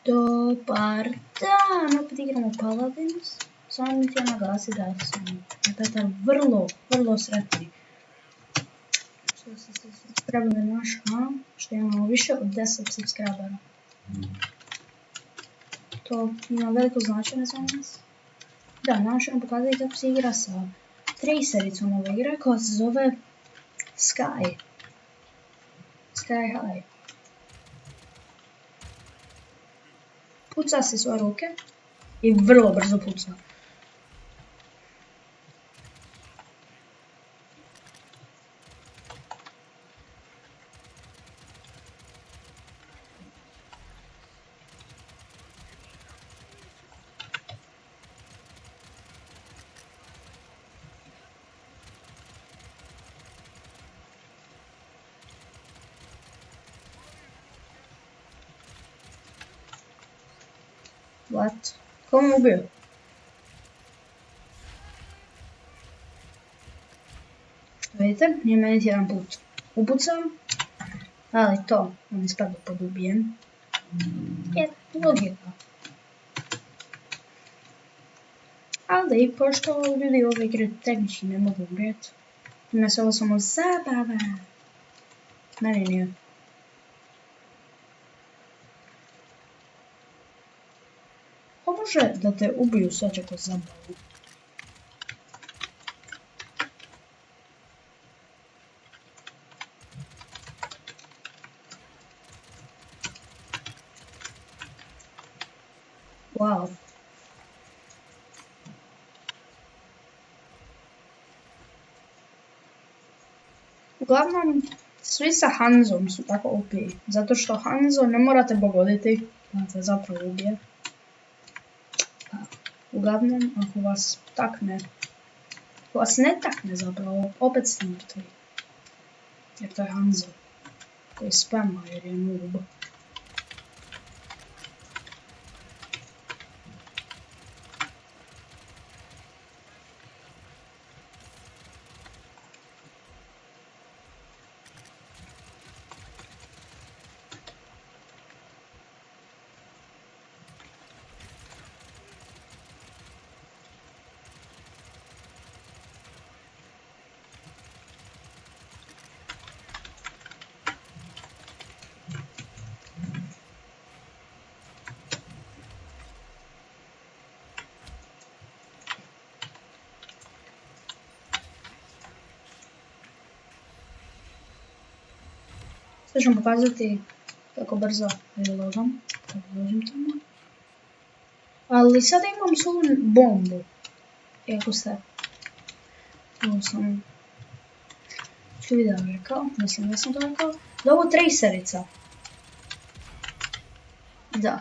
Dobar dan, opet igramo Paladins. Samo mi ti naglasiti da sam Petar vrlo sretni što ste se subscribili na naš kanal, što imamo više od 10 subscribera. To ima veliko značenje za nas. Da, danas ćemo pokazati kako se igra sa tracericom ove igre koja se zove Sky High. Puca se svoje ruke i vrlo brzo puca. What? Ko me ubio? Vidite, nije meni jedan put upucao, ali to on ispada pod ubijen. Je logika. Ali pošto ljudi ove igre tehnički ne mogu umrijeti, ima se ovo samo zabava. Meni nije. Može da te ubiju sad će ko zabavu. Wow. Uglavnom, svi sa Hanzom su tako OP, zato što Hanzo ne morate pogoditi, da te zapravo ubije. Uglavnom, ako vas takne, ako vas ne takne zapravo, opet ste mrtvi. Jer to je Hanzo, koji spama jer je noob. Sad ću vam pokazati kako brzo reloadam, kako dođem tamo. Ali sada imam svoju bombu. Iako ste... Ovo sam... Što video rekao, mislim da sam to rekao. Da ovo tracerica. Da.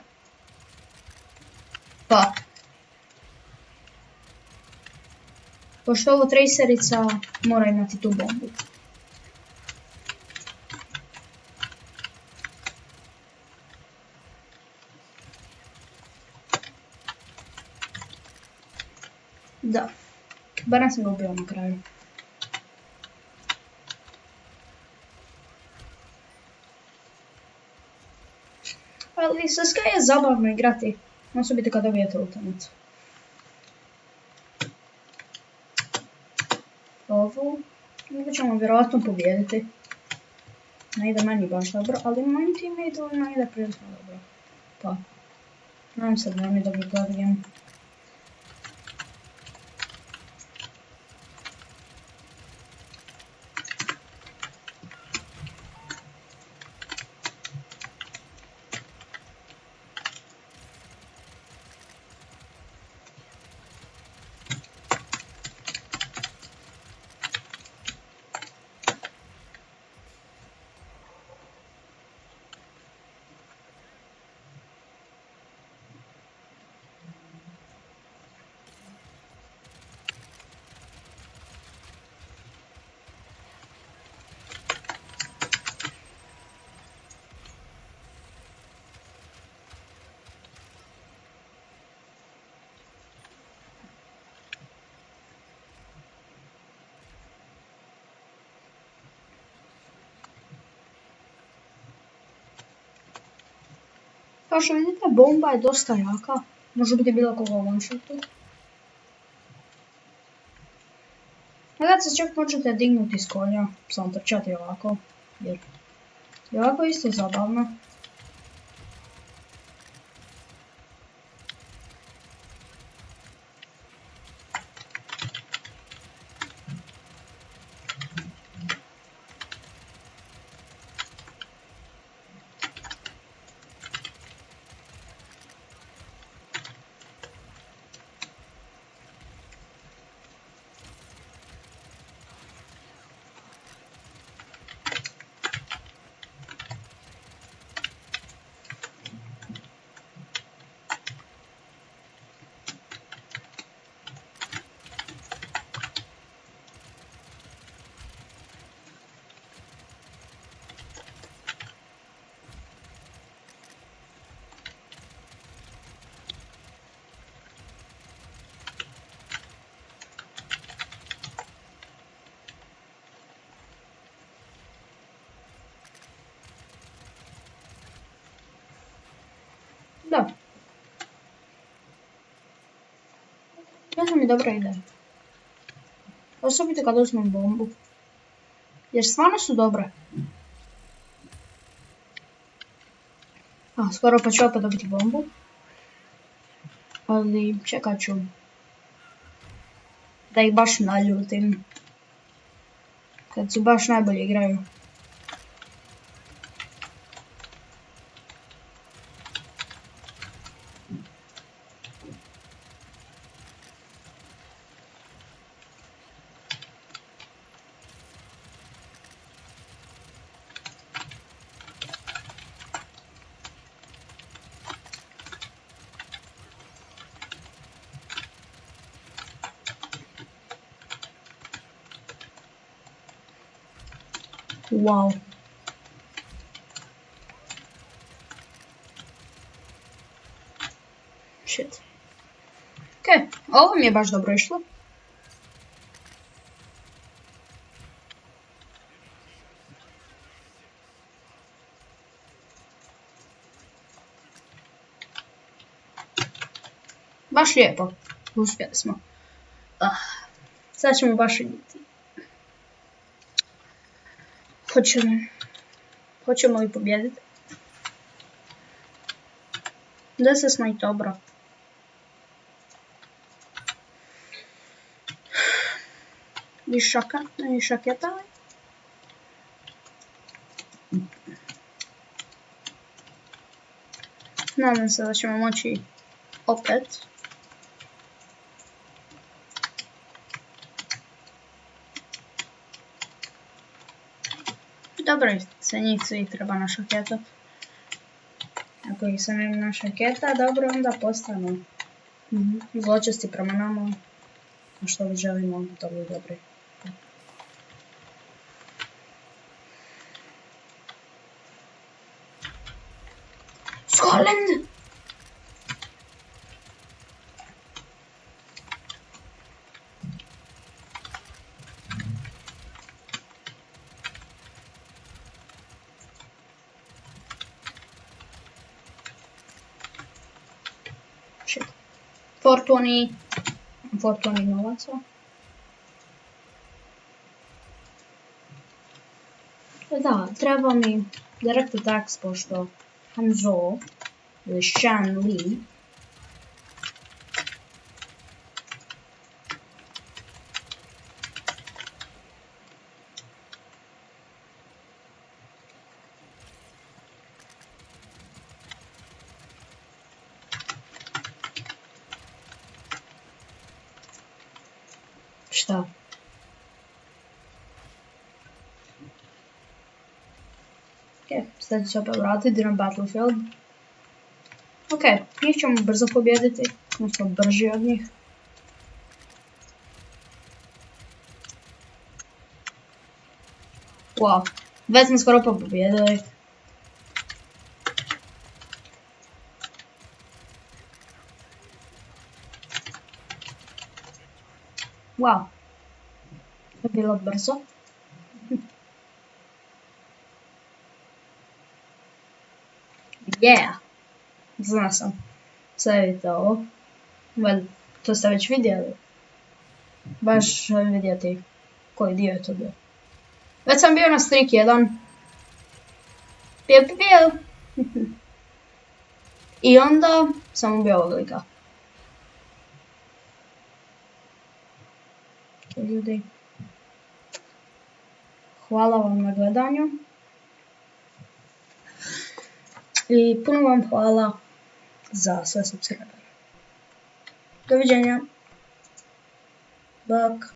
Pa. Pošto ovo tracerica mora imati tu bombu. Da, barem sam ga ubio na kraju. Ali sa Sky je zabavno igrati, osobito kada dobijete ultimate. Ovu ćemo vjerojatno pobijediti. Ne ide meni baš dobro, ali moj teammate ne ide prilično dobro. Pa, nadam se da mi dobro gledam. Kao što vidite, bomba je dosta jaka. Može biti bilo koga u one-shotu. Kada se čak možete dignuti s konja, samo trčati ovako. Jer je ovako isto zabavno. Da. To mi dobra ideja. Osobito kad uzmem bombu. Jer stvarno su dobre. Skoro pa ću opet dobiti bombu. Ali čekat ću. Da ih baš naljutim. Kad su baš najbolje igraju. Wow. Shit. Ok, ovo mi je baš dobro išlo. Baš lijepo. Uspjeli smo. Sad ćemo baš vidjeti. Hoćemo li pobijediti? Da smo i dobro. I šaketali. Nadam se da ćemo moći opet. Dobro, se njih svi treba našaketat. Ako ih se ne našaketa, dobro, onda postanu zločesti prema nama. A što li želimo, onda to bi dobri. Scotland! Shit. 420 novaca. Da, treba mi direct attacks pošto Hanzo ili Shan Li šta? Ok, sad ću se opet vratiti na Battlefield. Ok, njih ćemo brzo pobijediti, mi smo brži od njih. Wow, već smo skoro pobijedili. Wow, to je bilo brzo. Yeah. Zna sam. Sve vidite ovo. To ste već vidjeli. Baš želim vidjeti koji dio je to bio. Već sam bio na Streak 1. Pio. I onda sam ubio ovog lika. Ljudi, hvala vam na gledanju. I puno vam hvala za sve subscribe. Doviđenja. Bok.